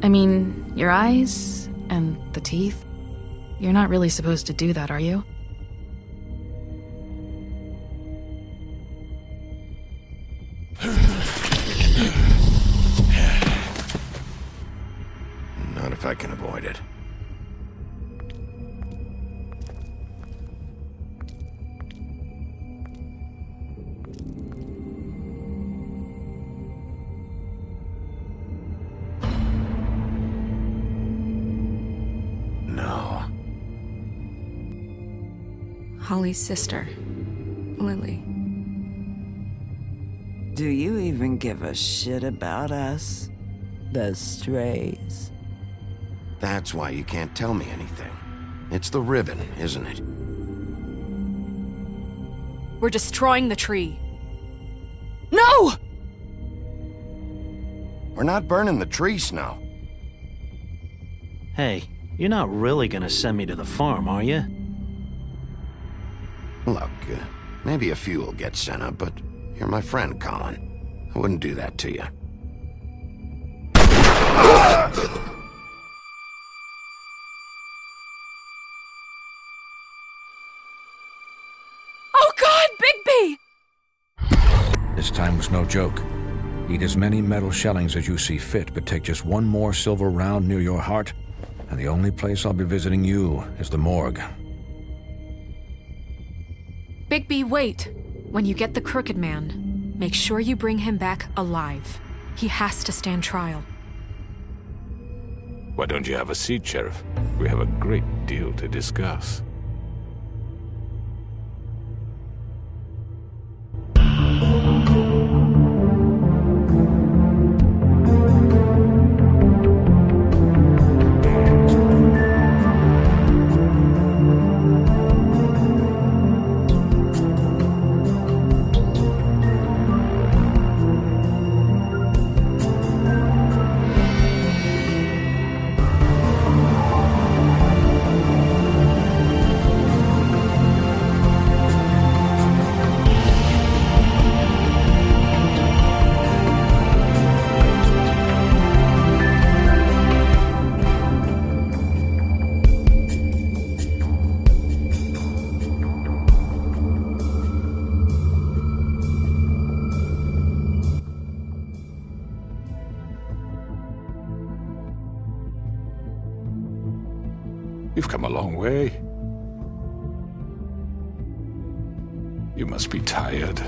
I mean, your eyes and the teeth. You're not really supposed to do that, are you? Not if I can avoid it. No. Holly's sister, Lily. Do you even give a shit about us? The Strays. That's why you can't tell me anything. It's the ribbon, isn't it? We're destroying the tree. No! We're not burning the tree, Snow. Hey, you're not really gonna send me to the farm, are you? Look, maybe a few will get sent up, but you're my friend, Colin. I wouldn't do that to you. Oh God, Bigby! This time was no joke. Eat as many metal shellings as you see fit, but take just one more silver round near your heart, and the only place I'll be visiting you is the morgue. Bigby, wait. When you get the Crooked Man, make sure you bring him back alive. He has to stand trial. Why don't you have a seat, Sheriff? We have a great deal to discuss. You've come a long way. You must be tired.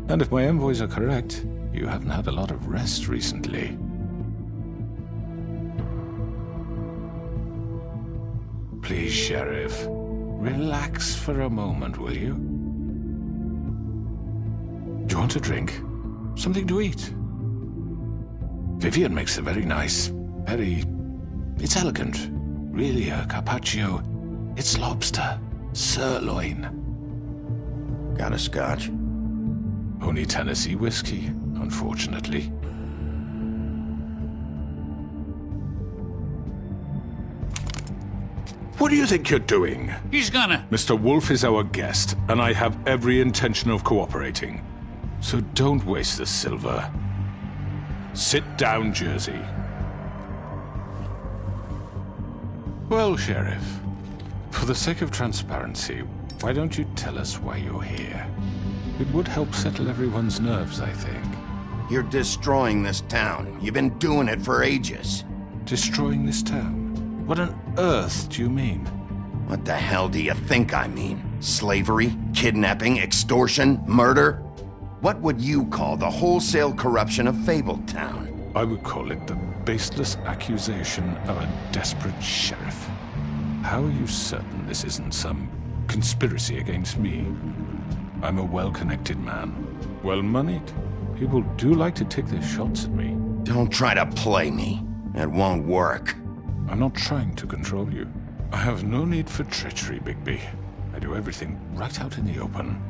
And if my envoys are correct, you haven't had a lot of rest recently. Please, Sheriff. Relax for a moment, will you? Do you want a drink? Something to eat? Vivian makes a very nice, it's elegant. Really a carpaccio. It's lobster, sirloin. Got a scotch? Only Tennessee whiskey, unfortunately. What do you think you're doing? He's gonna... Mr. Wolf is our guest, and I have every intention of cooperating. So don't waste the silver. Sit down, Jersey. Well, Sheriff, for the sake of transparency, why don't you tell us why you're here? It would help settle everyone's nerves, I think. You're destroying this town. You've been doing it for ages. Destroying this town? What on earth do you mean? What the hell do you think I mean? Slavery, kidnapping, extortion, murder? What would you call the wholesale corruption of Fabletown? I would call it the baseless accusation of a desperate sheriff. How are you certain this isn't some conspiracy against me? I'm a well-connected man, well-moneyed. People do like to take their shots at me. Don't try to play me. It won't work. I'm not trying to control you. I have no need for treachery, Bigby. I do everything right out in the open.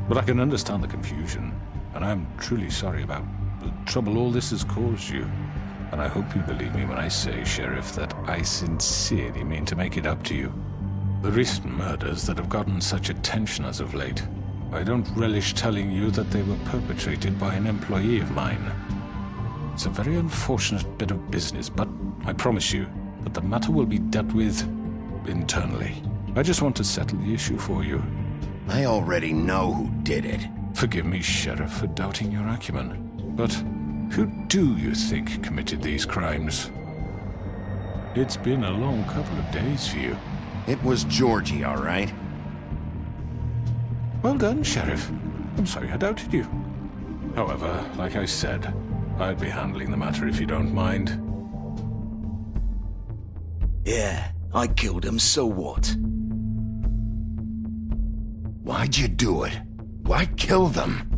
But I can understand the confusion, and I'm truly sorry about the trouble all this has caused you. And I hope you believe me when I say, Sheriff, that I sincerely mean to make it up to you. The recent murders that have gotten such attention as of late, I don't relish telling you that they were perpetrated by an employee of mine. It's a very unfortunate bit of business, but I promise you that the matter will be dealt with internally. I just want to settle the issue for you. I already know who did it. Forgive me, Sheriff, for doubting your acumen, but who do you think committed these crimes? It's been a long couple of days for you. It was Georgie, all right? Well done, Sheriff. I'm sorry I doubted you. However, like I said, I'd be handling the matter if you don't mind. Yeah, I killed him, so what? Why'd you do it? Why kill them?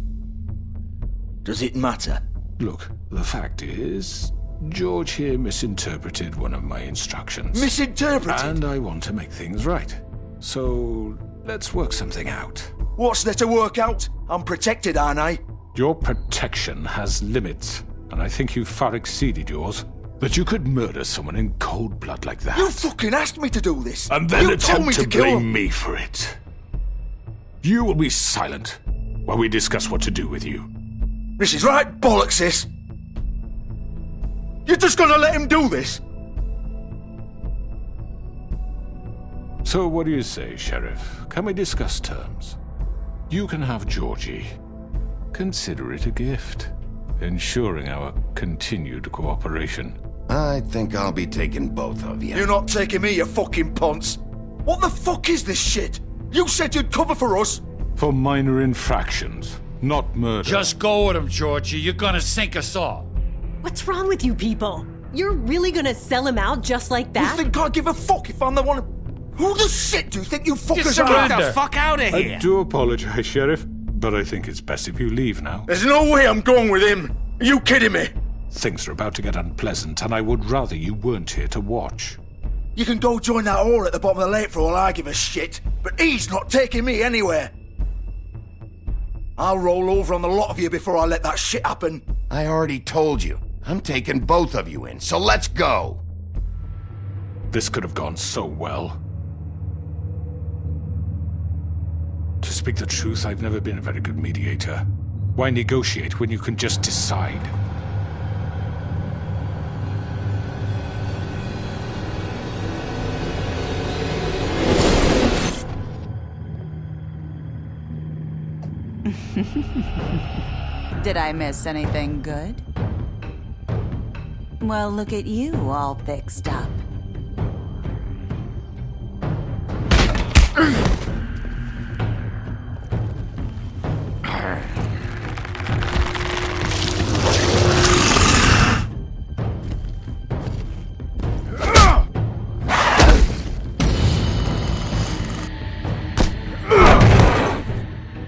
Does it matter? Look, the fact is, George here misinterpreted one of my instructions. Misinterpreted? And I want to make things right. So, let's work something out. What's there to work out? I'm protected, aren't I? Your protection has limits, and I think you've far exceeded yours. That you could murder someone in cold blood like that. You fucking asked me to do this! And then you told me attempt to kill blame him. me for it. You will be silent while we discuss what to do with you. This is right bollocks, this! You're just gonna let him do this? So what do you say, Sheriff? Can we discuss terms? You can have Georgie. Consider it a gift, ensuring our continued cooperation. I think I'll be taking both of you. You're not taking me, you fucking ponce! What the fuck is this shit? You said you'd cover for us! For minor infractions, not murder. Just go with him, Georgie. You're gonna sink us all. What's wrong with you people? You're really gonna sell him out just like You that? think I give a fuck if I'm the one who the shit do you think you fuckers are? surrender. Get the fuck out of I here. do apologize, Sheriff, but I think it's best if you leave now. There's no way I'm going with him! Are you kidding me? Things are about to get unpleasant, and I would rather you weren't here to watch. You can go join that whore at the bottom of the lake for all I give a shit, but he's not taking me anywhere. I'll roll over on the lot of you before I let that shit happen. I already told you. I'm taking both of you in, so let's go. This could have gone so well. To speak the truth, I've never been a very good mediator. Why negotiate when you can just decide? Did I miss anything good? Well, look at you, all fixed up.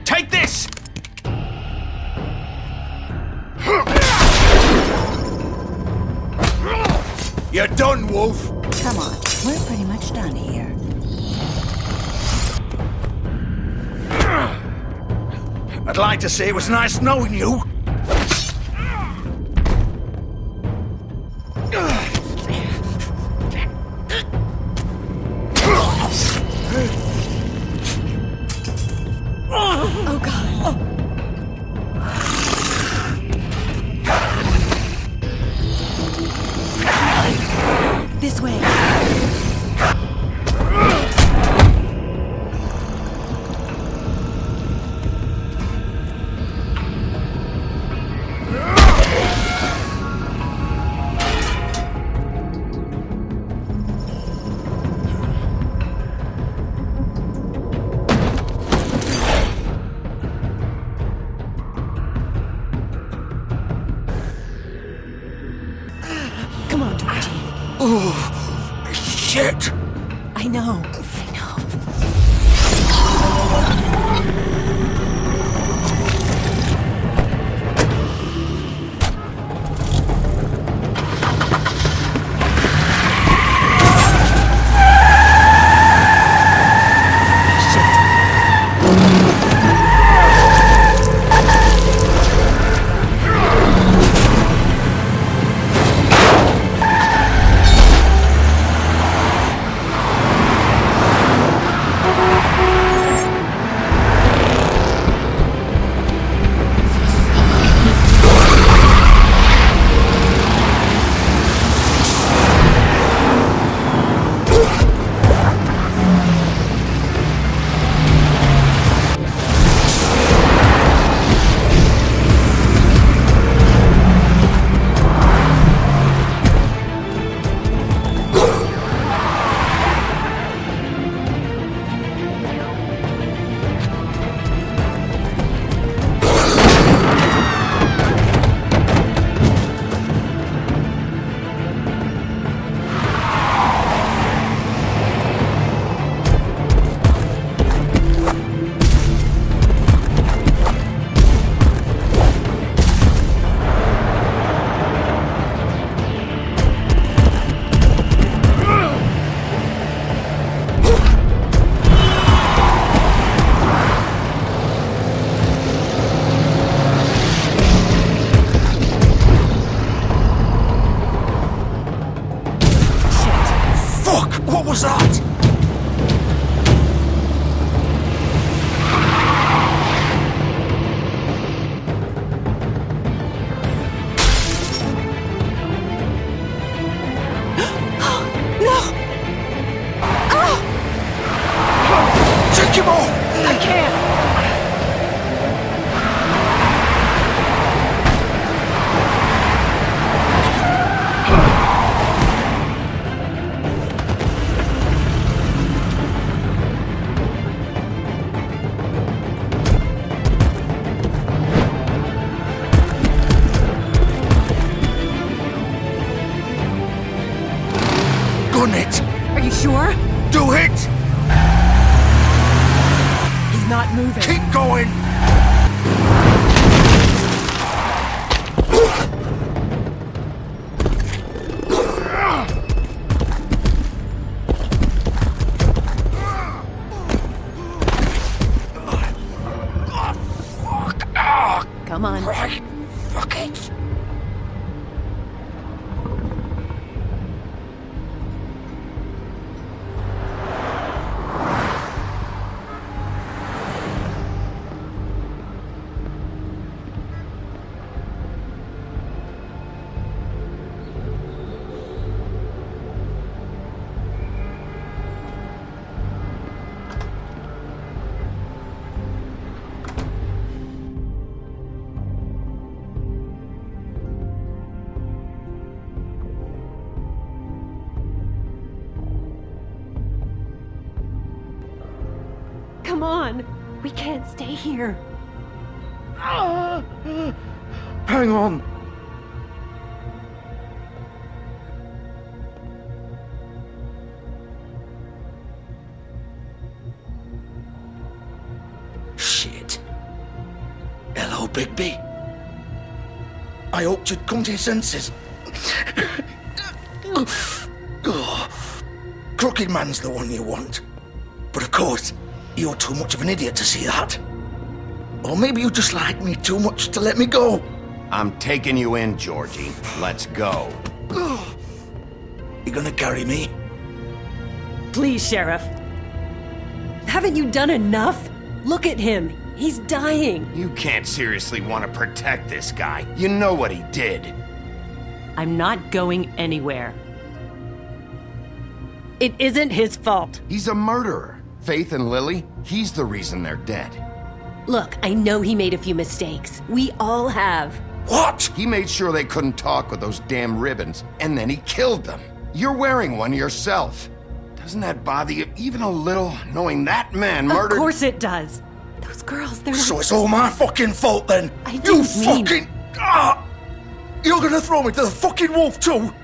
Take this! You're done, Wolf! Come on, we're pretty much done here. I'd like to say it was nice knowing you. Oh god. This way. Come on, Georgie. Oh, shit! I know. not moving. Keep going! Come on. Right. Fuck it. Come on. We can't stay here. Hang on. Shit. Hello, Bigby. I hoped you'd come to your senses. Crooked Man's the one you want. But of course, you're too much of an idiot to see that. Or maybe you just like me too much to let me go. I'm taking you in, Georgie. Let's go. You gonna carry me? Please, Sheriff. Haven't you done enough? Look at him. He's dying. You can't seriously want to protect this guy. You know what he did. I'm not going anywhere. It isn't his fault. He's a murderer. Faith and Lily, he's the reason they're dead. Look, I know he made a few mistakes. We all have. What? He made sure they couldn't talk with those damn ribbons, and then he killed them. You're wearing one yourself. Doesn't that bother you even a little, knowing that man murdered— Of course it does. Those girls, they're So it's all my fucking fault then? I didn't mean— fucking... You're gonna throw me to the fucking wolf too?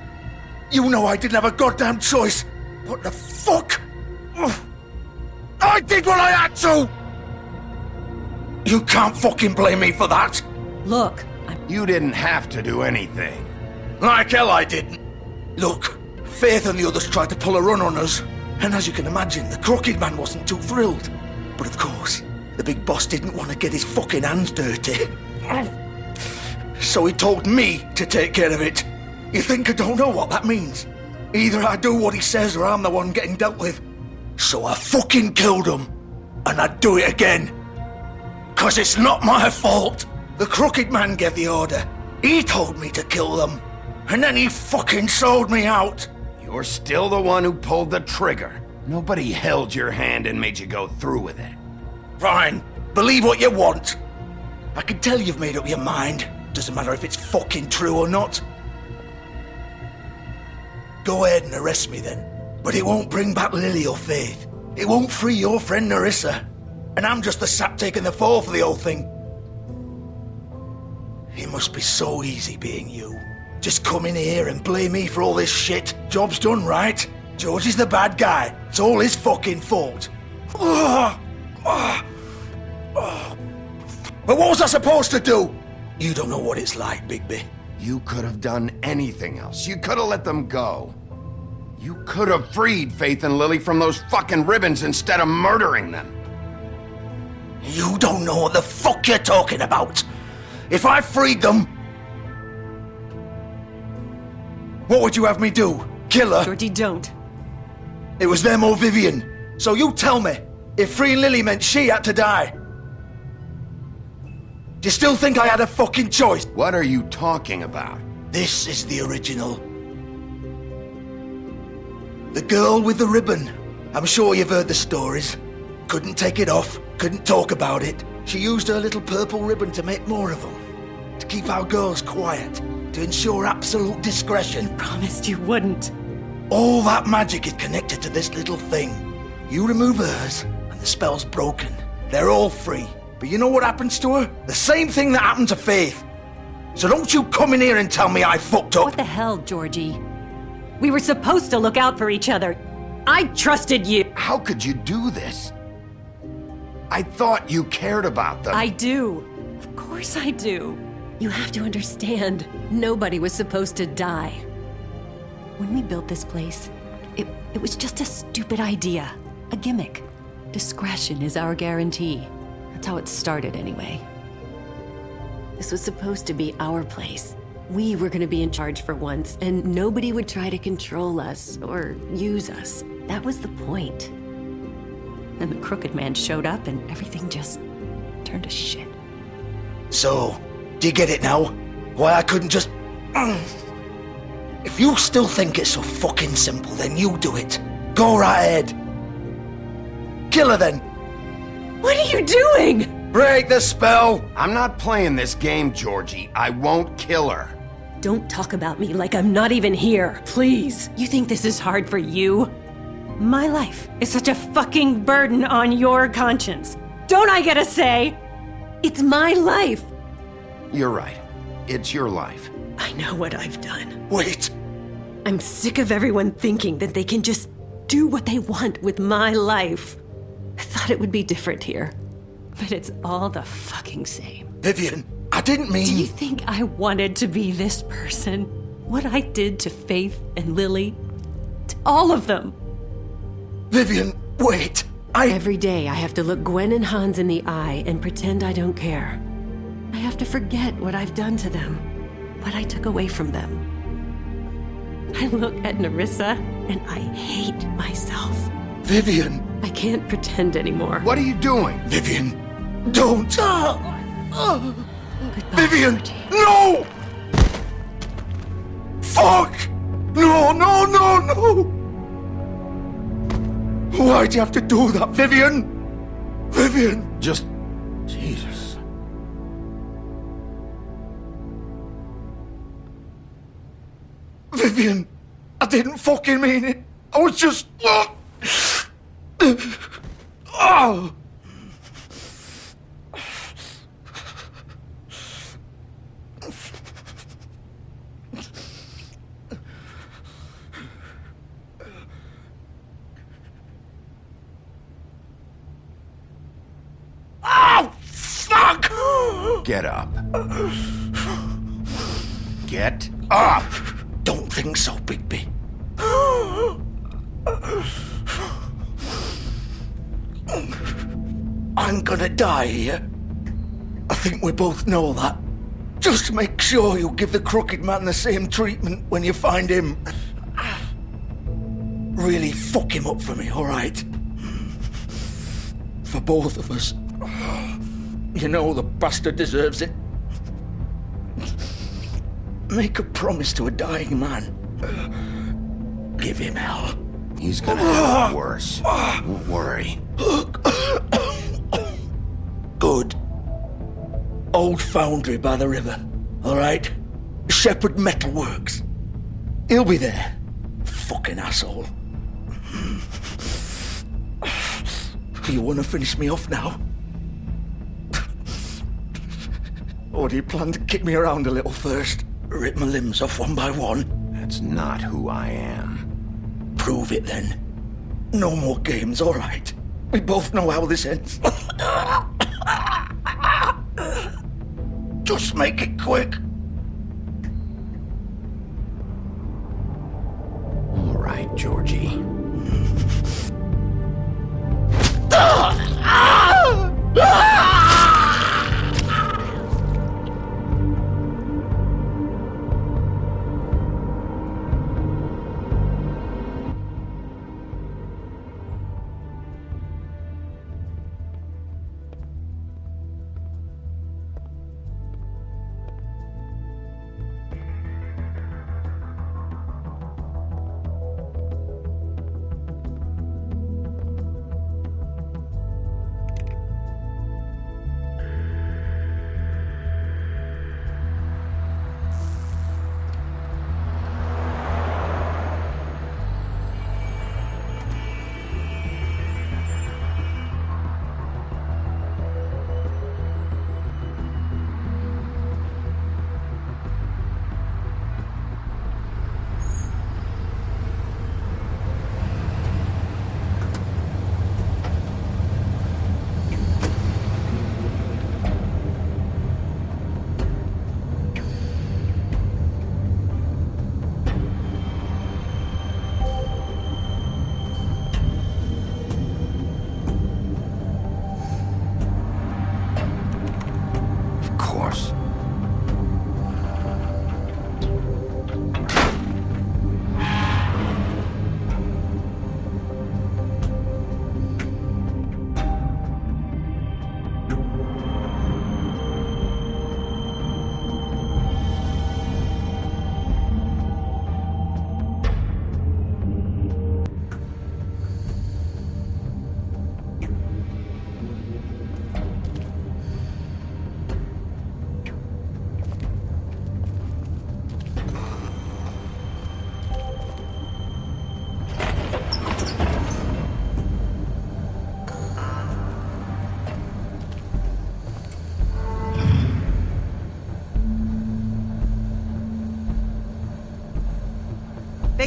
You know I didn't have a goddamn choice. What the fuck? I did what I had to! You can't fucking blame me for that. Look, You didn't have to do anything. Like hell I didn't. Look, Faith and the others tried to pull a run on us. And as you can imagine, the Crooked Man wasn't too thrilled. But of course, the big boss didn't want to get his fucking hands dirty. So he told me to take care of it. You think I don't know what that means? Either I do what he says or I'm the one getting dealt with. So I fucking killed him. And I'd do it again. 'Cause it's not my fault. The Crooked Man gave the order. He told me to kill them. And then he fucking sold me out. You're still the one who pulled the trigger. Nobody held your hand and made you go through with it. Fine. Believe what you want. I can tell you've made up your mind. Doesn't matter if it's fucking true or not. Go ahead and arrest me then. But it won't bring back Lily or Faith. It won't free your friend Nerissa. And I'm just the sap taking the fall for the whole thing. It must be so easy being you. Just come in here and blame me for all this shit. Job's done, right? George is the bad guy. It's all his fucking fault. But what was I supposed to do? You don't know what it's like, Bigby. You could have done anything else. You could have let them go. You could have freed Faith and Lily from those fucking ribbons instead of murdering them. You don't know what the fuck you're talking about. If I freed them... What would you have me do? Kill her? Georgie, don't. It was them or Vivian. So you tell me, if freeing Lily meant she had to die, do you still think I had a fucking choice? What are you talking about? This is the original. The girl with the ribbon. I'm sure you've heard the stories. Couldn't take it off, couldn't talk about it. She used her little purple ribbon to make more of them. To keep our girls quiet. To ensure absolute discretion. Promised you wouldn't. All that magic is connected to this little thing. You remove hers, and the spell's broken. They're all free. But you know what happens to her? The same thing that happened to Faith. So don't you come in here and tell me I fucked up. What the hell, Georgie? We were supposed to look out for each other. I trusted you. How could you do this? I thought you cared about them. I do. Of course I do. You have to understand, nobody was supposed to die. When we built this place, it was just a stupid idea. A gimmick. Discretion is our guarantee. That's how it started anyway. This was supposed to be our place. We were gonna be in charge for once, and nobody would try to control us or use us. That was the point. Then the Crooked Man showed up and everything just turned to shit. So, do you get it now? Why I couldn't just... If you still think it's so fucking simple, then you do it. Go right ahead. Kill her then. What are you doing? Break the spell. I'm not playing this game, Georgie. I won't kill her. Don't talk about me like I'm not even here, please. You think this is hard for you? My life is such a fucking burden on your conscience. Don't I get a say? It's my life. You're right. It's your life. I know what I've done. Wait. I'm sick of everyone thinking that they can just do what they want with my life. I thought it would be different here, but it's all the fucking same. Vivian, I didn't mean... Do you think I wanted to be this person? What I did to Faith and Lily? To all of them? Vivian, wait. Every day I have to look Gwen and Hans in the eye and pretend I don't care. I have to forget what I've done to them, what I took away from them. I look at Nerissa and I hate myself. Vivian. I can't pretend anymore. What are you doing? Vivian, don't. Goodbye, Vivian, Georgie. no! Fuck! No, no, no, no! Why'd you have to do that, Vivian? Vivian! Just... Jesus. Vivian, I didn't fucking mean it. I was just... Oh! Oh, fuck! Get up. Get up! Don't think so, Bigby. I'm gonna die here. I think we both know that. Just make sure you give the Crooked Man the same treatment when you find him. Really fuck him up for me, alright? For both of us. You know the bastard deserves it. Make a promise to a dying man. Give him hell. He's gonna have it worse. Don't worry. Good. Old foundry by the river, all right? Shepherd Metalworks. He'll be there. Fucking asshole. You want to finish me off now? Or do you plan to kick me around a little first? Rip my limbs off one by one? That's not who I am. Prove it then. No more games, all right? We both know how this ends. Just make it quick. All right, Georgie.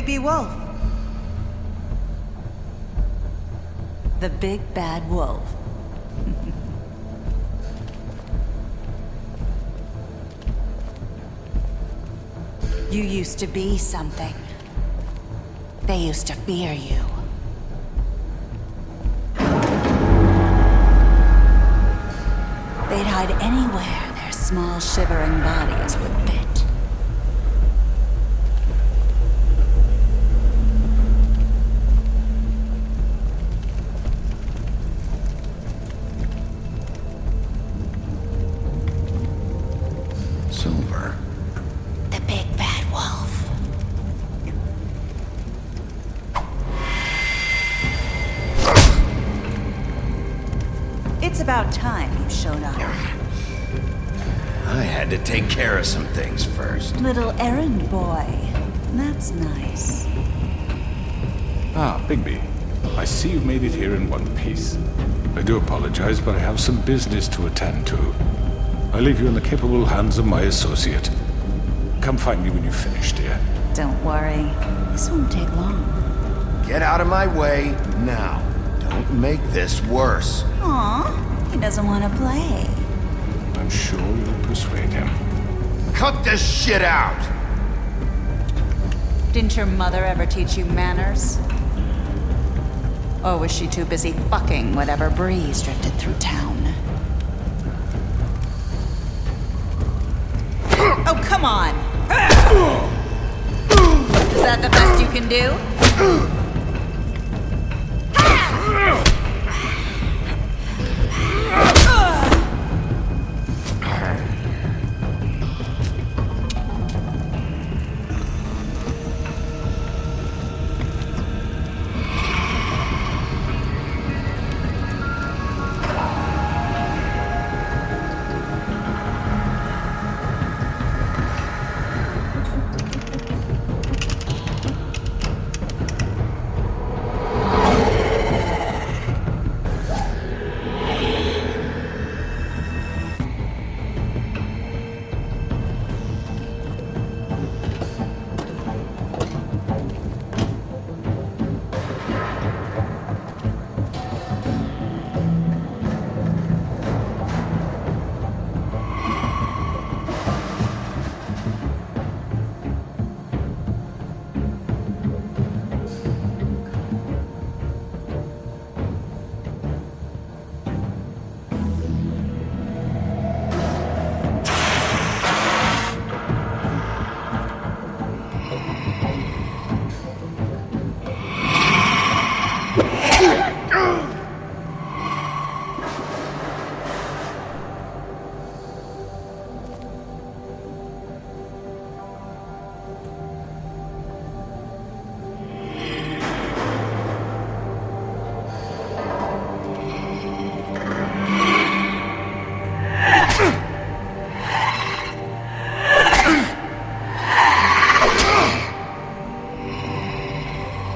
Baby wolf. The big bad wolf. You used to be something. They used to fear you. They'd hide anywhere their small, shivering bodies would fit. Silver. The big bad wolf. It's about time you showed up. I had to take care of some things first. Little errand boy. That's nice. Ah, Bigby. I see you've made it here in one piece. I do apologize, but I have some business to attend to. I leave you in the capable hands of my associate. Come find me when you've finished, dear. Don't worry. This won't take long. Get out of my way now. Don't make this worse. Aw, he doesn't want to play. I'm sure you'll persuade him. Cut this shit out! Didn't your mother ever teach you manners? Or was she too busy fucking whatever breeze drifted through town? Oh, come on! Is that the best you can do?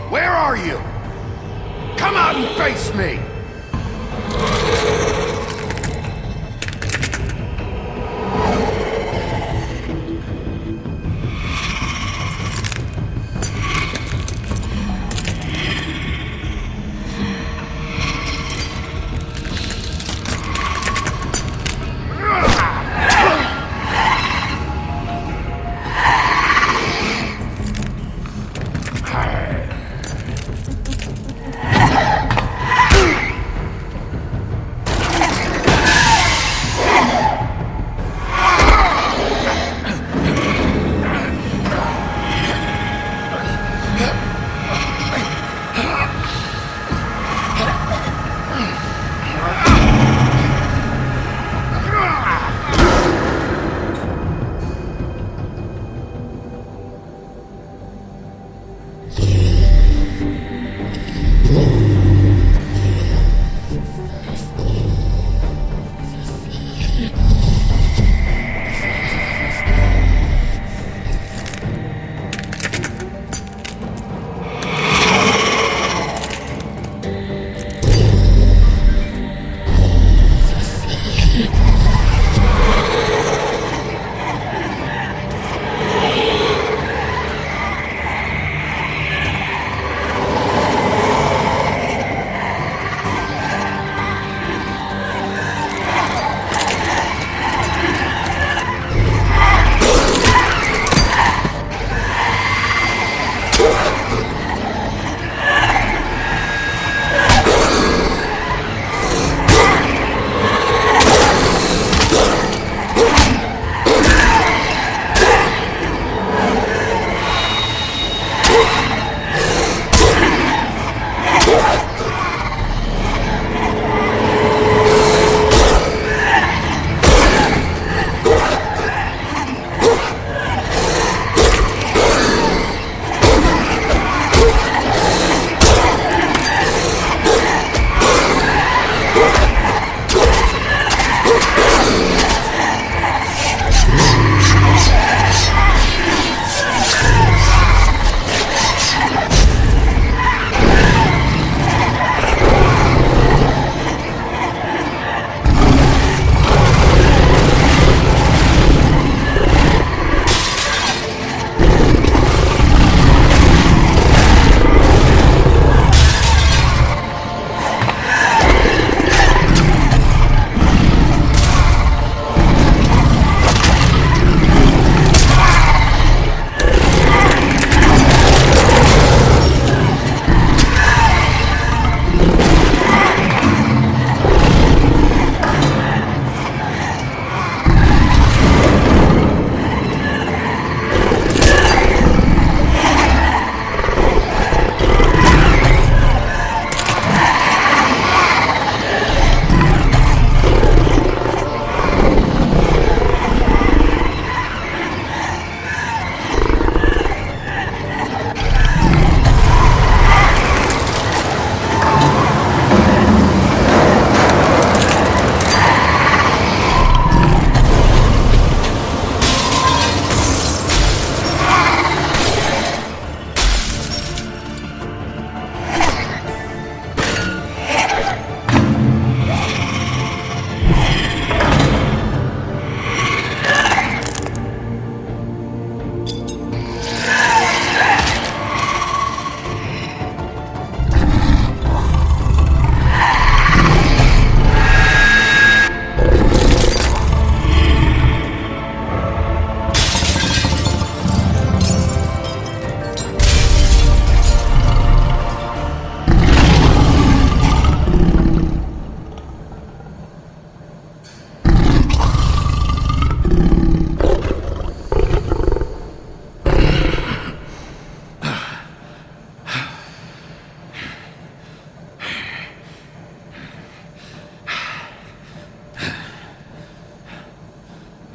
Where are you? Come out and face me!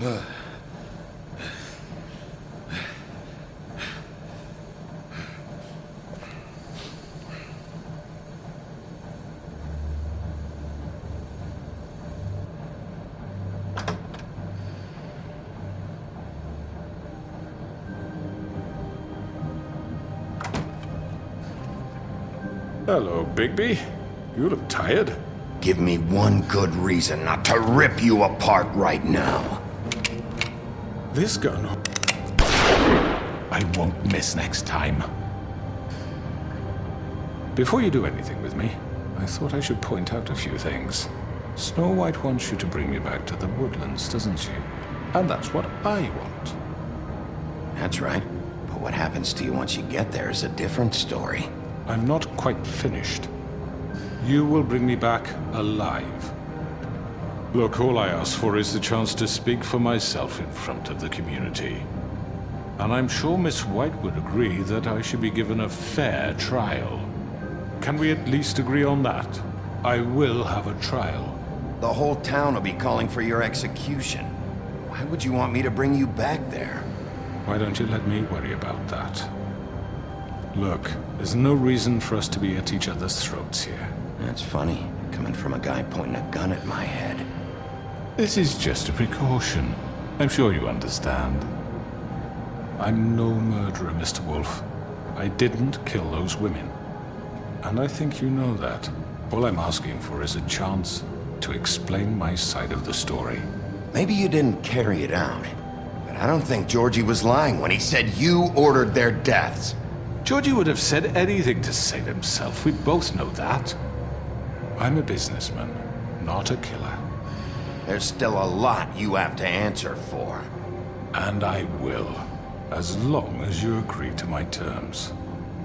Hello, Bigby. You look tired. Give me one good reason not to rip you apart right now. This gun... I won't miss next time. Before you do anything with me, I thought I should point out a few things. Snow White wants you to bring me back to the woodlands, doesn't she? And that's what I want. That's right. But what happens to you once you get there is a different story. I'm not quite finished. You will bring me back alive. Look, all I ask for is the chance to speak for myself in front of the community. And I'm sure Miss White would agree that I should be given a fair trial. Can we at least agree on that? I will have a trial. The whole town will be calling for your execution. Why would you want me to bring you back there? Why don't you let me worry about that? Look, there's no reason for us to be at each other's throats here. That's funny, coming from a guy pointing a gun at my head. This is just a precaution. I'm sure you understand. I'm no murderer, Mr. Wolf. I didn't kill those women. And I think you know that. All I'm asking for is a chance to explain my side of the story. Maybe you didn't carry it out, but I don't think Georgie was lying when he said you ordered their deaths. Georgie would have said anything to save himself. We both know that. I'm a businessman, not a killer. There's still a lot you have to answer for. And I will, as long as you agree to my terms.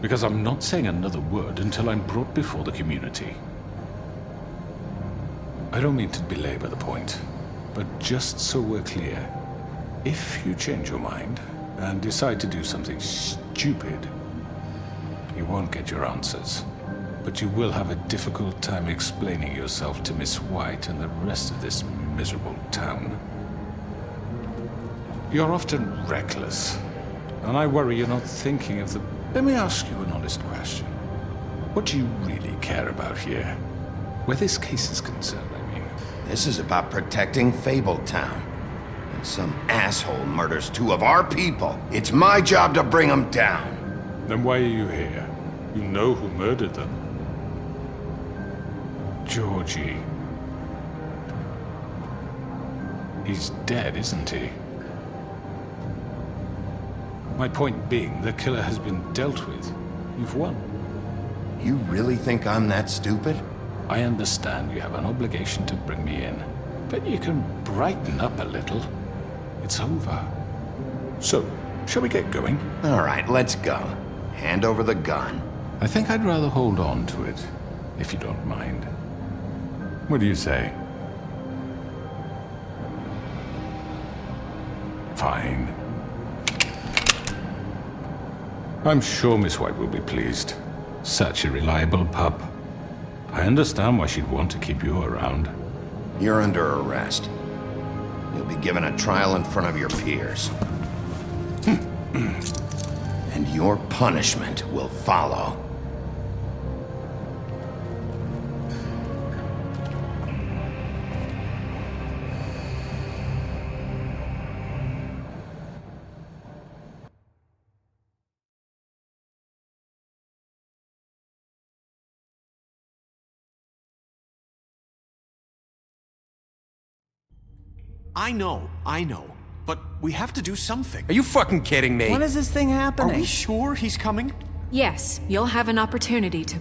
Because I'm not saying another word until I'm brought before the community. I don't mean to belabor the point, but just so we're clear, if you change your mind and decide to do something stupid, you won't get your answers. But you will have a difficult time explaining yourself to Miss White and the rest of this miserable town. You're often reckless, and I worry you're not thinking of the... Let me ask you an honest question. What do you really care about here? Where this case is concerned, I mean. This is about protecting Fabletown. And some asshole murders two of our people. It's my job to bring them down. Then why are you here? You know who murdered them. Georgie. He's dead, isn't he? My point being, the killer has been dealt with. You've won. You really think I'm that stupid? I understand you have an obligation to bring me in, but you can brighten up a little. It's over. So, shall we get going? All right, let's go. Hand over the gun. I think I'd rather hold on to it, if you don't mind. What do you say? Fine. I'm sure Miss White will be pleased. Such a reliable pup. I understand why she'd want to keep you around. You're under arrest. You'll be given a trial in front of your peers. And your punishment will follow. I know. But we have to do something. Are you fucking kidding me? When is this thing happening? Are we sure he's coming? Yes, you'll have an opportunity to...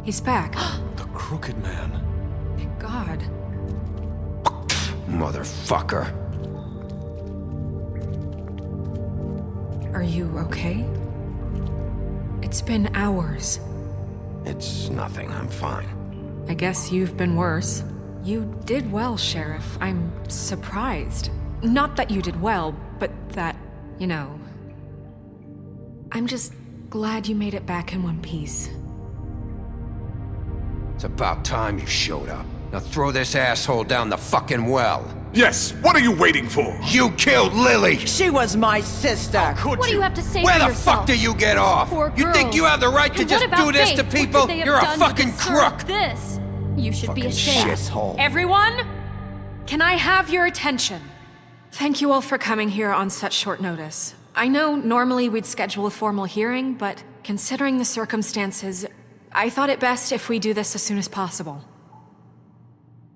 He's back. The Crooked Man. Thank God. Motherfucker. Are you okay? It's been hours. It's nothing, I'm fine. I guess you've been worse. You did well, Sheriff. I'm surprised. Not that you did well, but that, you know... I'm just glad you made it back in one piece. It's about time you showed up. Now throw this asshole down the fucking well. Yes, what are you waiting for? You killed Lily! She was my sister. What do you have to say Where for the yourself? fuck do you get off? Poor You think you girls. have the right to And just what about do this Faith? to What people? could they have You're a done to fucking deserve crook! This. You should be ashamed. Shithole. Everyone, can I have your attention? Thank you all for coming here on such short notice. I know normally we'd schedule a formal hearing, but considering the circumstances, I thought it best if we do this as soon as possible.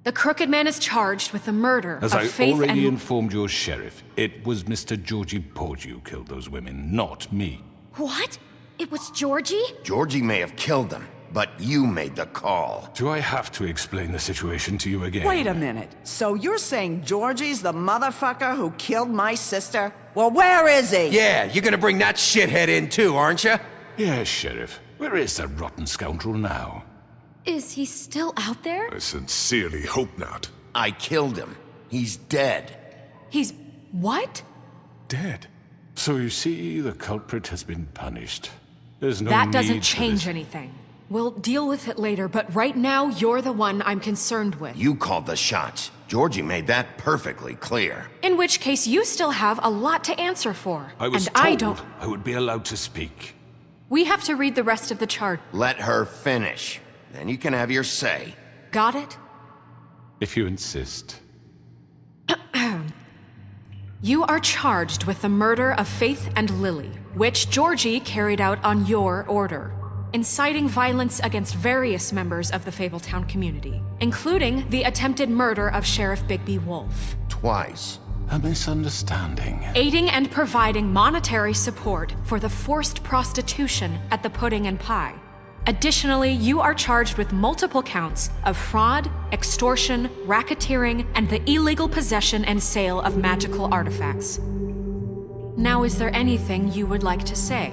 The Crooked Man is charged with the murder As of I Faith already and... informed your sheriff, it was Mr. Georgie Porgy who killed those women, not me. What? It was Georgie? Georgie may have killed them, but you made the call. Do I have to explain the situation to you again? Wait a minute. So you're saying Georgie's the motherfucker who killed my sister? Well, where is he? Yeah, you're gonna bring that shithead in too, aren't you? Yes, Sheriff. Where is that rotten scoundrel now? Is he still out there? I sincerely hope not. I killed him. He's dead. He's... what? Dead. So you see, the culprit has been punished. There's no That need doesn't for change this. anything. We'll deal with it later, but right now, you're the one I'm concerned with. You called the shots. Georgie made that perfectly clear. In which case, you still have a lot to answer for. I was and told I don't... I would be allowed to speak. We have to read the rest of the chart. Let her finish. Then you can have your say. Got it? If you insist. You are charged with the murder of Faith and Lily, which Georgie carried out on your order, inciting violence against various members of the Fabletown community, including the attempted murder of Sheriff Bigby Wolf. Twice. A misunderstanding. Aiding and providing monetary support for the forced prostitution at the Pudding and Pie. Additionally, you are charged with multiple counts of fraud, extortion, racketeering, and the illegal possession and sale of magical artifacts. Now, is there anything you would like to say?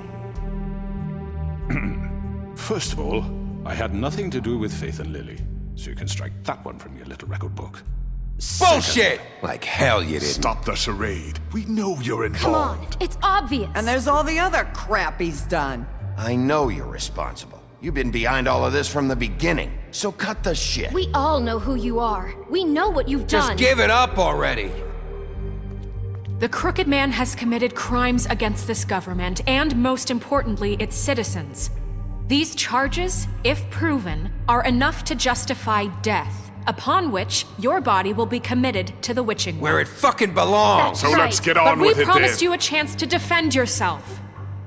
First of all, I had nothing to do with Faith and Lily, so you can strike that one from your little record book. Bullshit! Like hell you didn't. Stop the charade. We know you're Come on, involved. it's obvious. And there's all the other crap he's done. I know you're responsible. You've been behind all of this from the beginning, so cut the shit. We all know who you are. We know what you've Just done. give it up already. The Crooked Man has committed crimes against this government and, most importantly, its citizens. These charges, if proven, are enough to justify death, upon which your body will be committed to the witching well. Where it fucking belongs. That's So right. let's get on But we with it promised then. you a chance to defend yourself.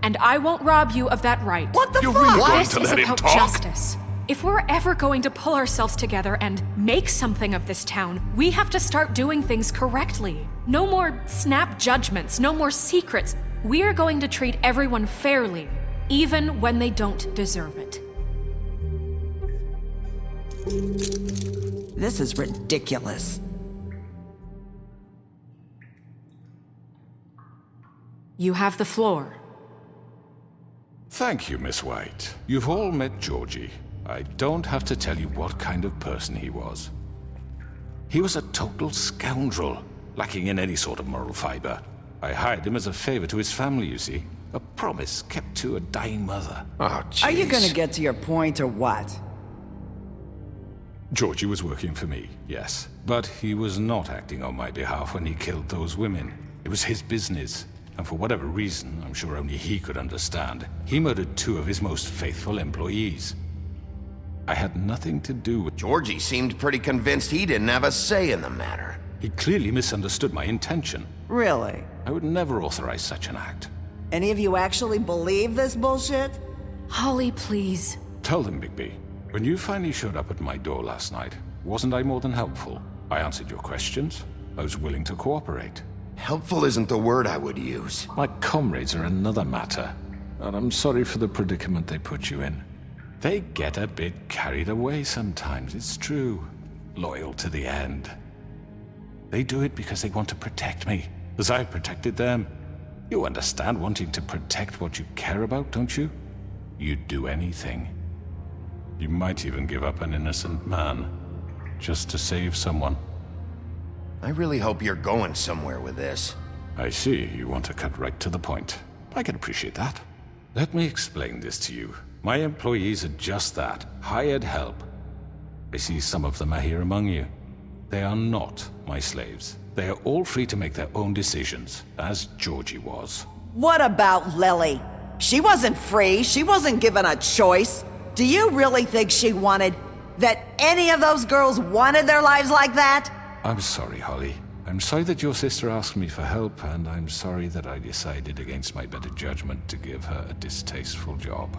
And I won't rob you of that right. What the You're fuck? really going This to is let him about talk? justice. If we're ever going to pull ourselves together and make something of this town, we have to start doing things correctly. No more snap judgments, no more secrets. We are going to treat everyone fairly, even when they don't deserve it. This is ridiculous. You have the floor. Thank you, Miss White. You've all met Georgie. I don't have to tell you what kind of person he was. He was a total scoundrel, lacking in any sort of moral fiber. I hired him as a favor to his family, you see. A promise kept to a dying mother. Oh, jeez. Are you gonna get to your point or what? Georgie was working for me, yes. But he was not acting on my behalf when he killed those women. It was his business. And for whatever reason, I'm sure only he could understand, he murdered two of his most faithful employees. I had nothing to do with... Georgie seemed pretty convinced he didn't have a say in the matter. He clearly misunderstood my intention. Really? I would never authorize such an act. Any of you actually believe this bullshit? Holly, please. Tell them, Bigby. When you finally showed up at my door last night, wasn't I more than helpful? I answered your questions. I was willing to cooperate. Helpful isn't the word I would use. My comrades are another matter, and I'm sorry for the predicament they put you in. They get a bit carried away sometimes, it's true. Loyal to the end. They do it because they want to protect me, as I've protected them. You understand wanting to protect what you care about, don't you? You'd do anything. You might even give up an innocent man, just to save someone. I really hope you're going somewhere with this. I see you want to cut right to the point. I can appreciate that. Let me explain this to you. My employees are just that, hired help. I see some of them are here among you. They are not my slaves. They are all free to make their own decisions, as Georgie was. What about Lily? She wasn't free. She wasn't given a choice. Do you really think she wanted... that any of those girls wanted their lives like that? I'm sorry, Holly. I'm sorry that your sister asked me for help, and I'm sorry that I decided against my better judgment to give her a distasteful job.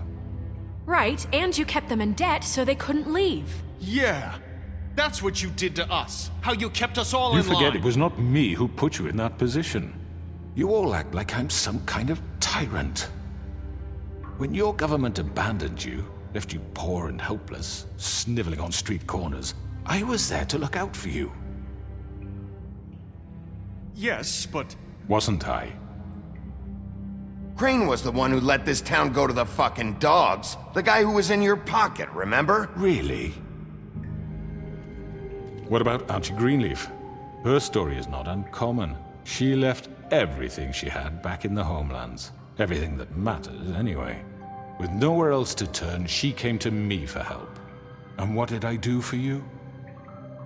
Right, and you kept them in debt so they couldn't leave. Yeah, that's what you did to us. How you kept us all You in line. forget it was not me who put you in that position. You all act like I'm some kind of tyrant. When your government abandoned you, left you poor and helpless, sniveling on street corners, I was there to look out for you. Yes, but... Wasn't I? Crane was the one who let this town go to the fucking dogs. The guy who was in your pocket, remember? Really? What about Auntie Greenleaf? Her story is not uncommon. She left everything she had back in the homelands. Everything that mattered, anyway. With nowhere else to turn, she came to me for help. And what did I do for you?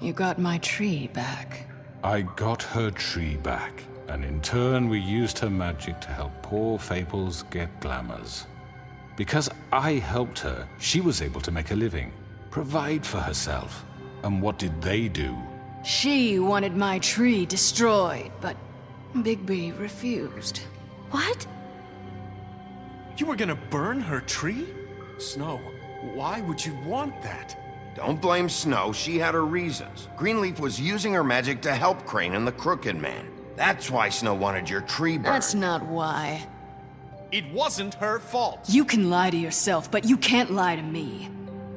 You got my tree back. I got her tree back, and in turn we used her magic to help poor Fables get glamours. Because I helped her, she was able to make a living, provide for herself. And what did they do? She wanted my tree destroyed, but Bigby refused. What? You were gonna burn her tree? Snow, why would you want that? Don't blame Snow, she had her reasons. Greenleaf was using her magic to help Crane and the Crooked Man. That's why Snow wanted your tree burned. That's not why. It wasn't her fault. You can lie to yourself, but you can't lie to me.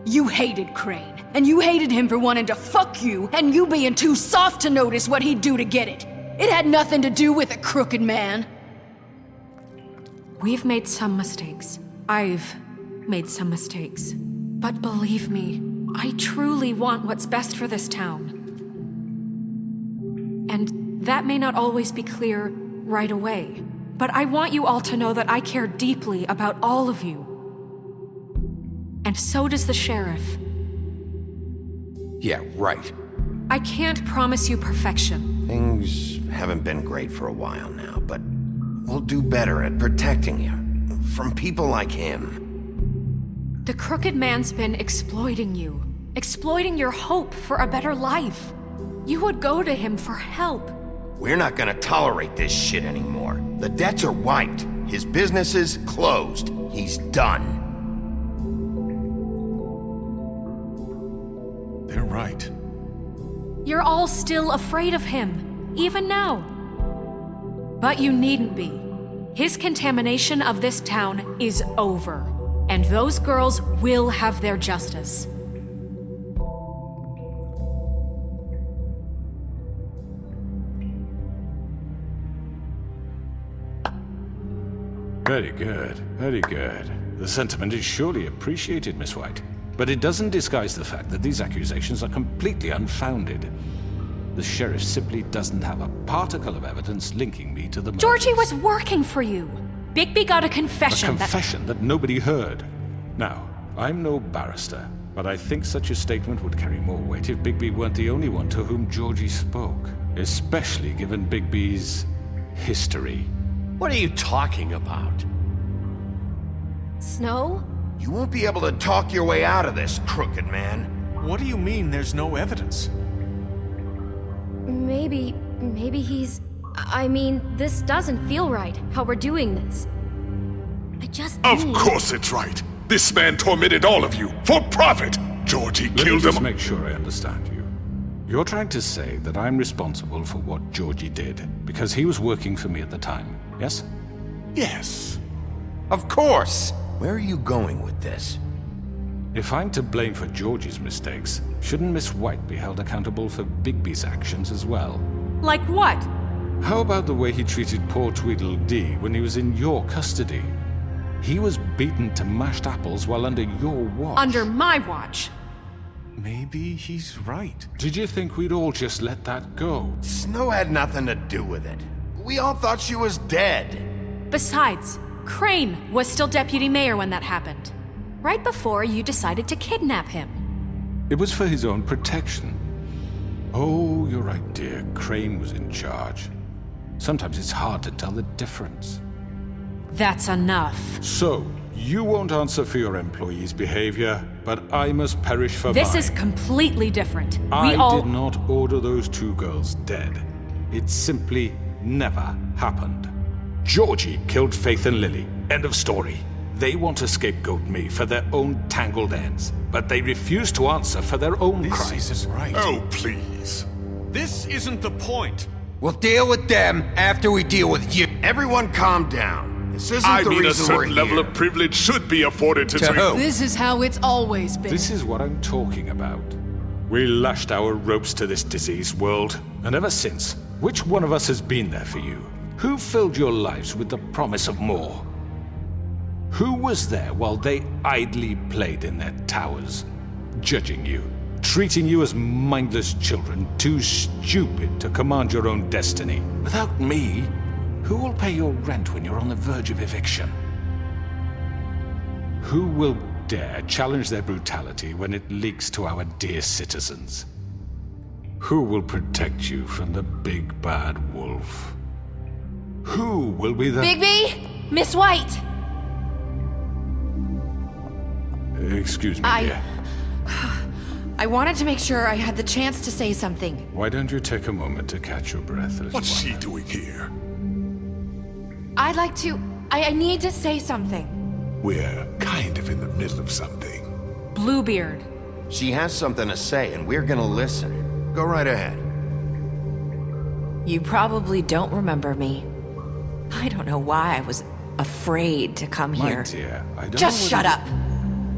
You hated Crane, and you hated him for wanting to fuck you, and you being too soft to notice what he'd do to get it. It had nothing to do with a Crooked Man. We've made some mistakes. I've made some mistakes. But believe me, I truly want what's best for this town. And that may not always be clear right away, but I want you all to know that I care deeply about all of you. And so does the sheriff. Yeah, right. I can't promise you perfection. Things haven't been great for a while now, but we'll do better at protecting you from people like him. The Crooked Man's been exploiting you, exploiting your hope for a better life. You would go to him for help. We're not gonna tolerate this shit anymore. The debts are wiped. His business is closed. He's done. They're right. You're all still afraid of him, even now. But you needn't be. His contamination of this town is over, and those girls will have their justice. Very good, very good. The sentiment is surely appreciated, Miss White. But it doesn't disguise the fact that these accusations are completely unfounded. The sheriff simply doesn't have a particle of evidence linking me to the murders. Georgie was working for you. Bigby got a confession. A confession that nobody heard. Now, I'm no barrister, but I think such a statement would carry more weight if Bigby weren't the only one to whom Georgie spoke, especially given Bigby's history. What are you talking about? Snow? You won't be able to talk your way out of this, Crooked Man. What do you mean there's no evidence? Maybe he's... I mean, this doesn't feel right, how we're doing this. I just Of need... course it's right. This man tormented all of you, for profit. Georgie Let me killed just him. make sure I understand you. You're trying to say that I'm responsible for what Georgie did, because he was working for me at the time, yes? Yes. Of course! Where are you going with this? If I'm to blame for Georgie's mistakes, shouldn't Miss White be held accountable for Bigby's actions as well? Like what? How about the way he treated poor Tweedledee when he was in your custody? He was beaten to mashed apples while under your watch. Under my watch. Maybe he's right. Did you think we'd all just let that go? Snow had nothing to do with it. We all thought she was dead. Besides, Crane was still deputy mayor when that happened. Right before you decided to kidnap him. It was for his own protection. Oh, you're right, dear. Crane was in charge. Sometimes it's hard to tell the difference. That's enough. So, you won't answer for your employees' behavior, but I must perish for This mine. is completely different. I did not order those 2 girls dead. It simply never happened. Georgie killed Faith and Lily. End of story. They want to scapegoat me for their own tangled ends, but they refuse to answer for their own crimes. This isn't right. Oh, please. This isn't the point. We'll deal with them after we deal with you. Everyone calm down. This isn't I the mean, a reason we're certain level here. of privilege should be afforded to who? This is how it's always been. This is what I'm talking about. We lashed our ropes to this diseased world, and ever since, which one of us has been there for you? Who filled your lives with the promise of more? Who was there while they idly played in their towers, judging you, treating you as mindless children, too stupid to command your own destiny? Without me, who will pay your rent when you're on the verge of eviction? Who will dare challenge their brutality when it leaks to our dear citizens? Who will protect you from the big bad wolf? Who will be the— Bigby? Miss White! Excuse me, dear. I wanted to make sure I had the chance to say something. Why don't you take a moment to catch your breath, little What's one? she doing here? I'd like to... I need to say something. We're kind of in the middle of something. Bluebeard. She has something to say, and we're gonna listen. Go right ahead. You probably don't remember me. I don't know why I was afraid to come My here. dear, I don't Just know shut whether- up.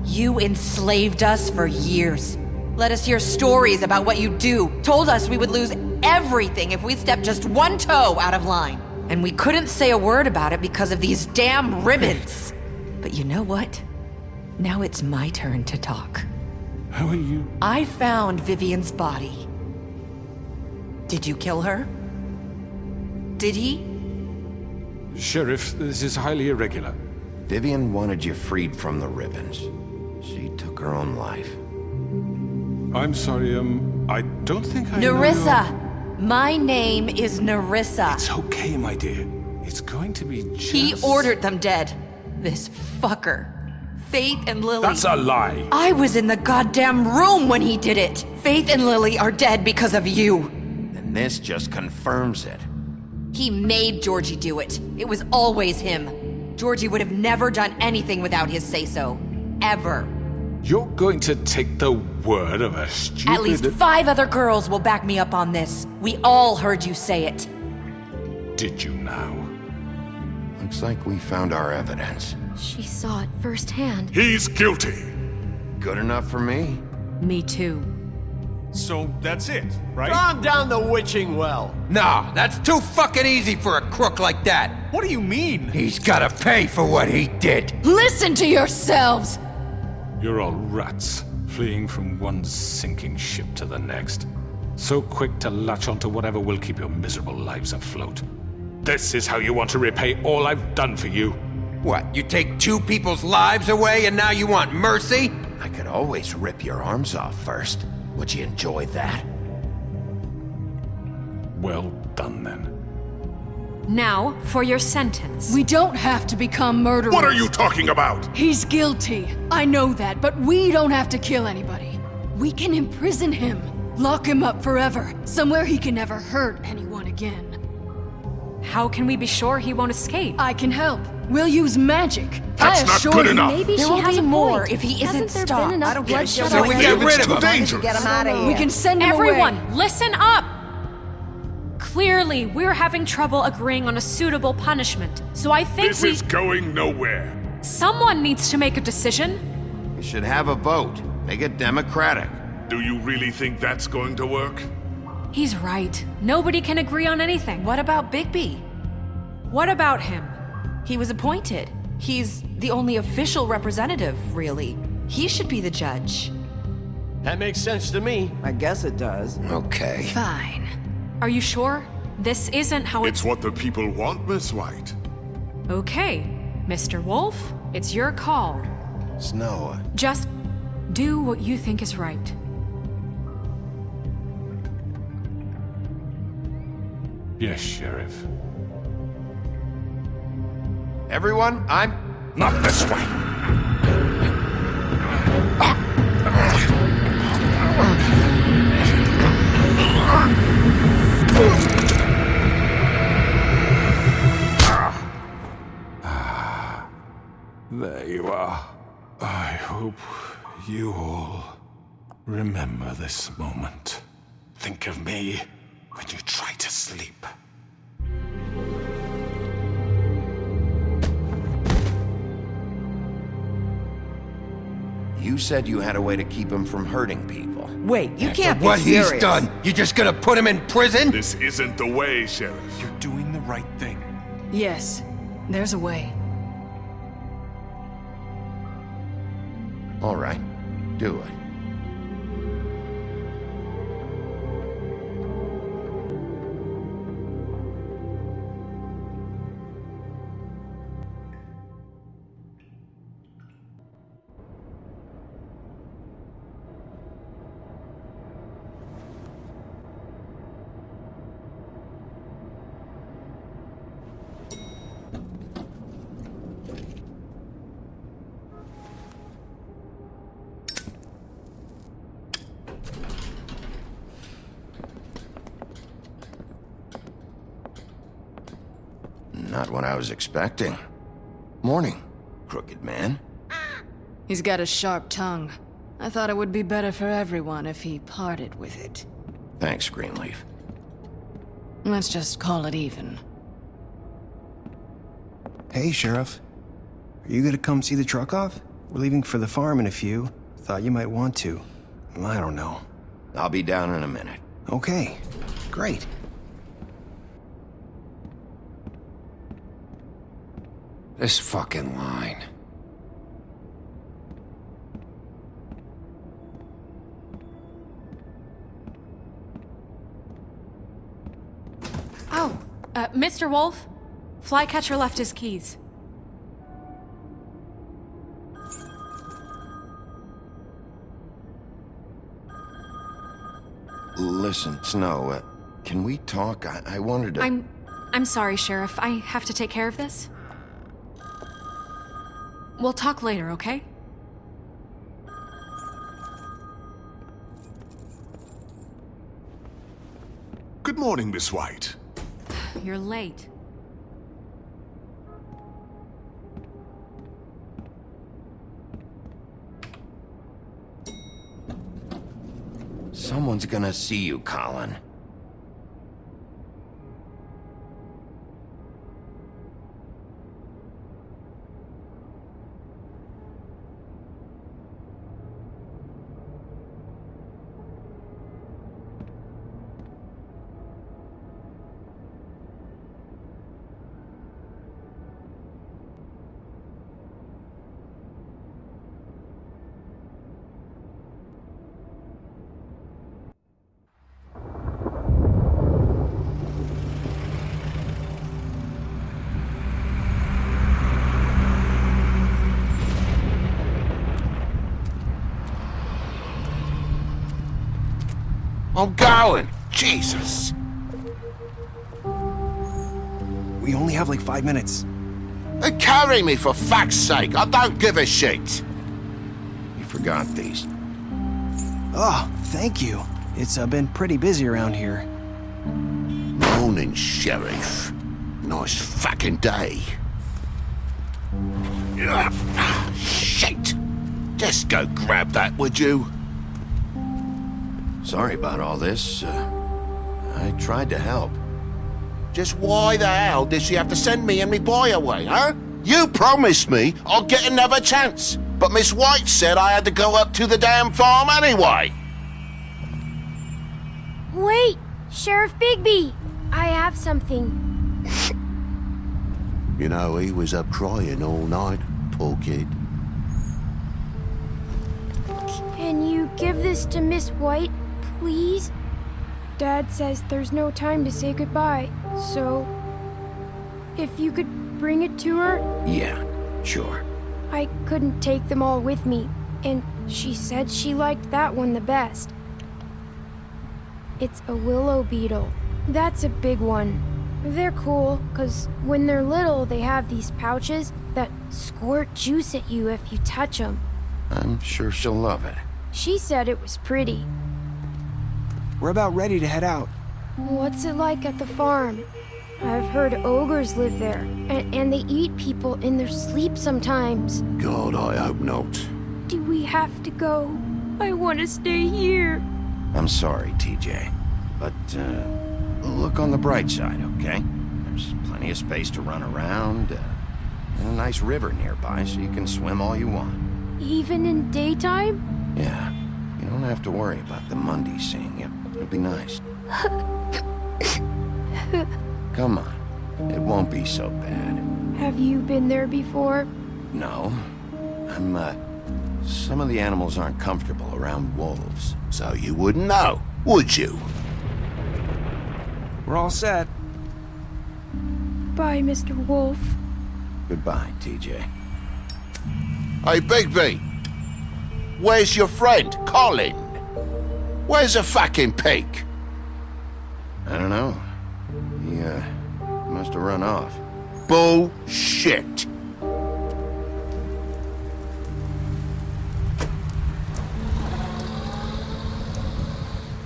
You enslaved us for years. Let us hear stories about what you do. Told us we would lose everything if we stepped just one toe out of line. And we couldn't say a word about it because of these damn ribbons. But you know what? Now it's my turn to talk. How are you? I found Vivian's body. Did you kill her? Did he? Sheriff, this is highly irregular. Vivian wanted you freed from the ribbons. She took her own life. I'm sorry, I don't think I know Nerissa! your- My name is Nerissa. It's okay, my dear. It's going to be just... He ordered them dead. This fucker. Faith and Lily. That's a lie. I was in the goddamn room when he did it. Faith and Lily are dead because of you. And this just confirms it. He made Georgie do it. It was always him. Georgie would have never done anything without his say-so. Ever. You're going to take the word of a stupid... At least 5 other girls will back me up on this. We all heard you say it. Did you now? Looks like we found our evidence. She saw it firsthand. He's guilty. Good enough for me? Me too. So that's it, right? Calm down the witching well. Nah, that's too fucking easy for a crook like that. What do you mean? He's gotta pay for what he did. Listen to yourselves! You're all rats, fleeing from one sinking ship to the next. So quick to latch onto whatever will keep your miserable lives afloat. This is how you want to repay all I've done for you? What, you take 2 people's lives away and now you want mercy? I could always rip your arms off first. Would you enjoy that? Well done, then. Now, for your sentence. We don't have to become murderers. What are you talking about? He's guilty. I know that, but we don't have to kill anybody. We can imprison him. Lock him up forever. Somewhere he can never hurt anyone again. How can we be sure he won't escape? I can help. We'll use magic. That's I not assure good you. enough. Maybe There she will has be a more point. if he isn't Hasn't there stopped. been enough I don't care. bloodshed So we already? get rid of him. Too dangerous. Get him out of here. We can send him Everyone, away. listen up! Clearly, we're having trouble agreeing on a suitable punishment, so I think This is going nowhere. someone needs to make a decision. We should have a vote. Make it democratic. Do you really think that's going to work? He's right. Nobody can agree on anything. What about Bigby? What about him? He was appointed. He's the only official representative, really. He should be the judge. That makes sense to me. I guess it does. Okay. Fine. Are you sure? This isn't how It's what the people want, Miss White. Okay, Mr. Wolf, it's your call. Snow, Just do what you think is right. Yes, Sheriff. Everyone, I'm... Not this way. There you are. I hope you all remember this moment. Think of me when you try to sleep. You said you had a way to keep him from hurting people. Wait, you can't be What serious. he's done, you just gonna put him in prison? This isn't the way, Sheriff. You're doing the right thing. Yes, there's a way. All right, do it. Not what I was expecting. Morning, crooked man. He's got a sharp tongue. I thought it would be better for everyone if he parted with it. Thanks, Greenleaf. Let's just call it even. Hey, Sheriff. Are you gonna come see the truck off? We're leaving for the farm in a few. Thought you might want to. I don't know. I'll be down in a minute. Okay, great. This fucking line. Oh, Mr. Wolf? Flycatcher left his keys. Listen, Snow, can we talk? I wanted to... I'm sorry, Sheriff. I have to take care of this. We'll talk later, okay? Good morning, Miss White. You're late. Someone's gonna see you, Colin. I'm going! Jesus! We only have like 5 minutes. Carry me, for fuck's sake! I don't give a shit! You forgot these. Oh, thank you. It's been pretty busy around here. Morning, Sheriff. Nice fucking day. Shit! Just go grab that, would you? Sorry about all this. I tried to help. Just why the hell did she have to send me and me boy away, huh? You promised me I'd get another chance, but Miss White said I had to go up to the damn farm anyway. Wait! Sheriff Bigby! I have something. You know, he was up crying all night, poor kid. Can you give this to Miss White, please? Dad says there's no time to say goodbye, so... if you could bring it to her? Yeah, sure. I couldn't take them all with me, and she said she liked that one the best. It's a willow beetle. That's a big one. They're cool, 'cause when they're little, they have these pouches that squirt juice at you if you touch them. I'm sure she'll love it. She said it was pretty. We're about ready to head out. What's it like at the farm? I've heard ogres live there, and they eat people in their sleep sometimes. God, I hope not. Do we have to go? I want to stay here. I'm sorry, TJ. But, look on the bright side, okay? There's plenty of space to run around, and a nice river nearby so you can swim all you want. Even in daytime? Yeah, you don't have to worry about the Mundy seeing you. It'll be nice. Come on, it won't be so bad. Have you been there before? No, some of the animals aren't comfortable around wolves. So you wouldn't know, would you? We're all set. Bye, Mr. Wolf. Goodbye, TJ. Hey, Bigby. Where's your friend, Colin? Where's the fucking pig? I don't know. He, must have run off. Bullshit.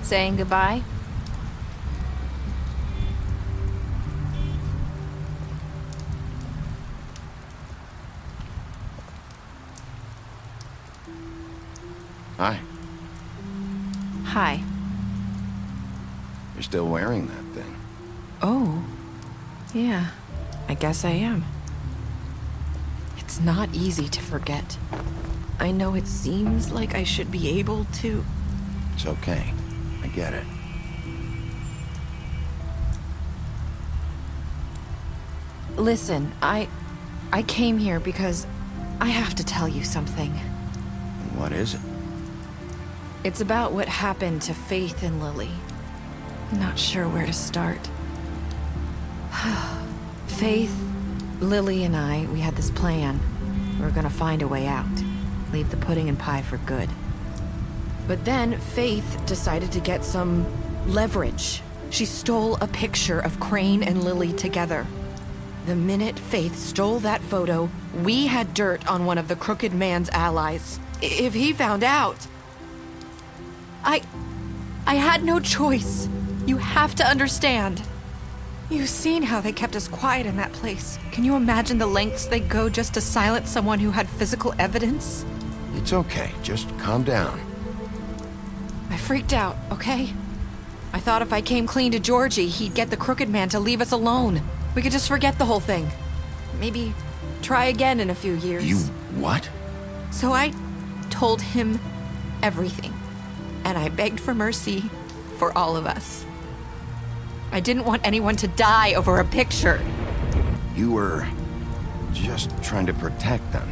Saying goodbye? Hi. Hi. You're still wearing that thing. Oh. Yeah. I guess I am. It's not easy to forget. I know it seems like I should be able to. It's okay. I get it. Listen, I came here because I have to tell you something. What is it? It's about what happened to Faith and Lily. I'm not sure where to start. Faith, Lily, and I, we had this plan. We were gonna find a way out. Leave the pudding and pie for good. But then Faith decided to get some leverage. She stole a picture of Crane and Lily together. The minute Faith stole that photo, we had dirt on one of the Crooked Man's allies. If he found out... I had no choice. You have to understand. You've seen how they kept us quiet in that place. Can you imagine the lengths they go just to silence someone who had physical evidence? It's okay. Just calm down. I freaked out, okay? I thought if I came clean to Georgie, he'd get the Crooked Man to leave us alone. We could just forget the whole thing. Maybe try again in a few years. You what? So I told him everything. And I begged for mercy for all of us. I didn't want anyone to die over a picture. You were just trying to protect them.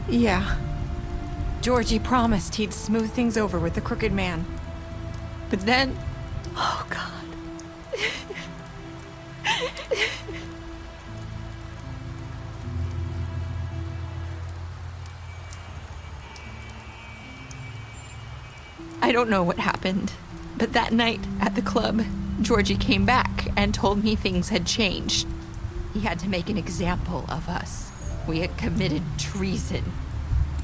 Yeah. Georgie promised he'd smooth things over with the Crooked Man. But then... Oh, God. I don't know what happened, but that night at the club, Georgie came back and told me things had changed. He had to make an example of us. We had committed treason.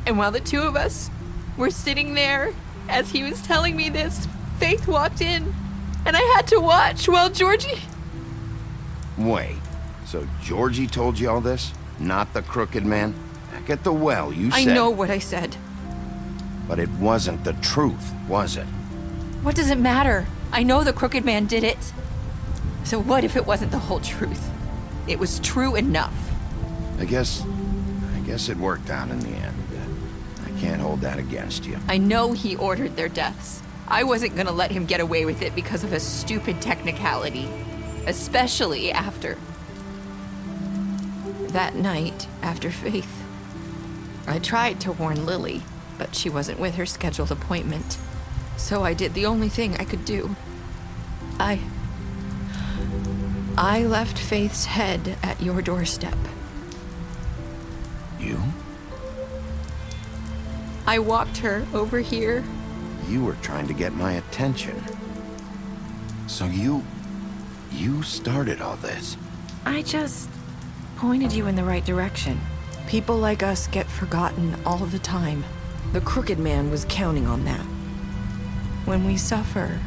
And while the two of us were sitting there, as he was telling me this, Faith walked in, and I had to watch while Georgie... Wait, so Georgie told you all this? Not the Crooked Man? Back at the well, you said... I know what I said. But it wasn't the truth, was it? What does it matter? I know the Crooked Man did it. So what if it wasn't the whole truth? It was true enough. I guess it worked out in the end. I can't hold that against you. I know he ordered their deaths. I wasn't gonna let him get away with it because of a stupid technicality. Especially after... that night, after Faith. I tried to warn Lily, but she wasn't with her scheduled appointment. So I did the only thing I could do. I left Faith's head at your doorstep. You? I walked her over here. You were trying to get my attention. So you started all this? I just pointed you in the right direction. People like us get forgotten all the time. The Crooked Man was counting on that. When we suffer,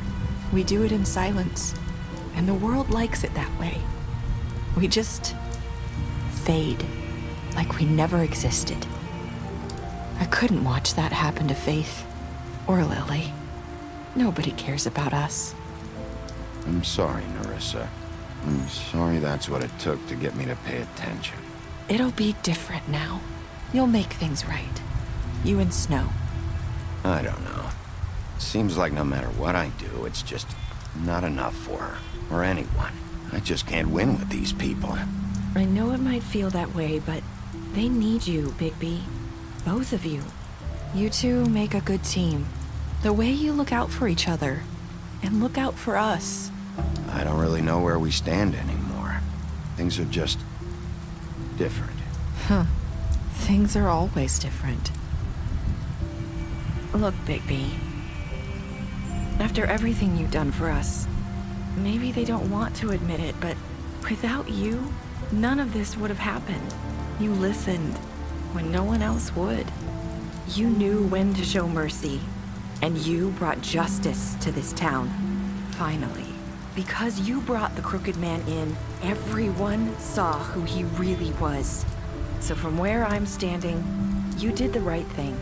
we do it in silence, and the world likes it that way. We just fade, like we never existed. I couldn't watch that happen to Faith, or Lily. Nobody cares about us. I'm sorry, Nerissa. I'm sorry that's what it took to get me to pay attention. It'll be different now. You'll make things right. You and Snow. I don't know. Seems like no matter what I do, it's just not enough for her, or anyone. I just can't win with these people. I know it might feel that way, but they need you, Bigby. Both of you. You two make a good team. The way you look out for each other, and look out for us. I don't really know where we stand anymore. Things are just different. Huh. Things are always different. Look, Bigby. After everything you've done for us, maybe they don't want to admit it, but without you, none of this would have happened. You listened when no one else would. You knew when to show mercy, and you brought justice to this town. Finally. Because you brought the Crooked Man in, everyone saw who he really was. So from where I'm standing, you did the right thing.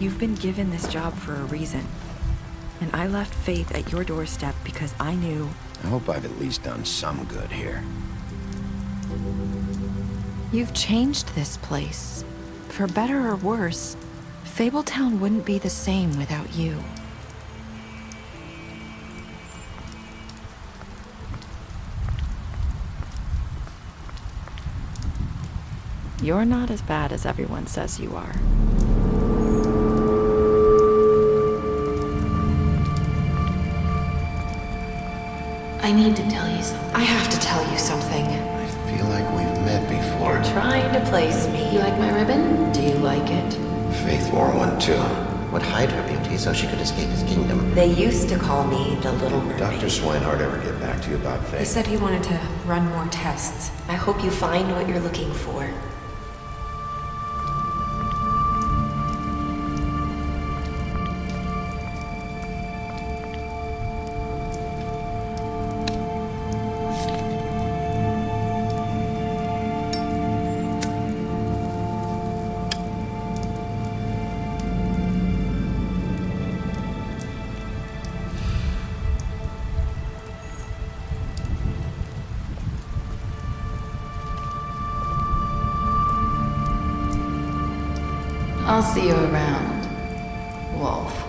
You've been given this job for a reason. And I left Faith at your doorstep because I knew... I hope I've at least done some good here. You've changed this place. For better or worse, Fabletown wouldn't be the same without you. You're not as bad as everyone says you are. I need to tell you something. I have to tell you something. I feel like we've met before. You're trying to place me. You like my ribbon? Do you like it? Faith wore one too. Would hide her beauty so she could escape his kingdom. They used to call me the Little Mermaid. Dr. Swinehart ever get back to you about Faith? He said he wanted to run more tests. I hope you find what you're looking for. I'll see you around, Wolf.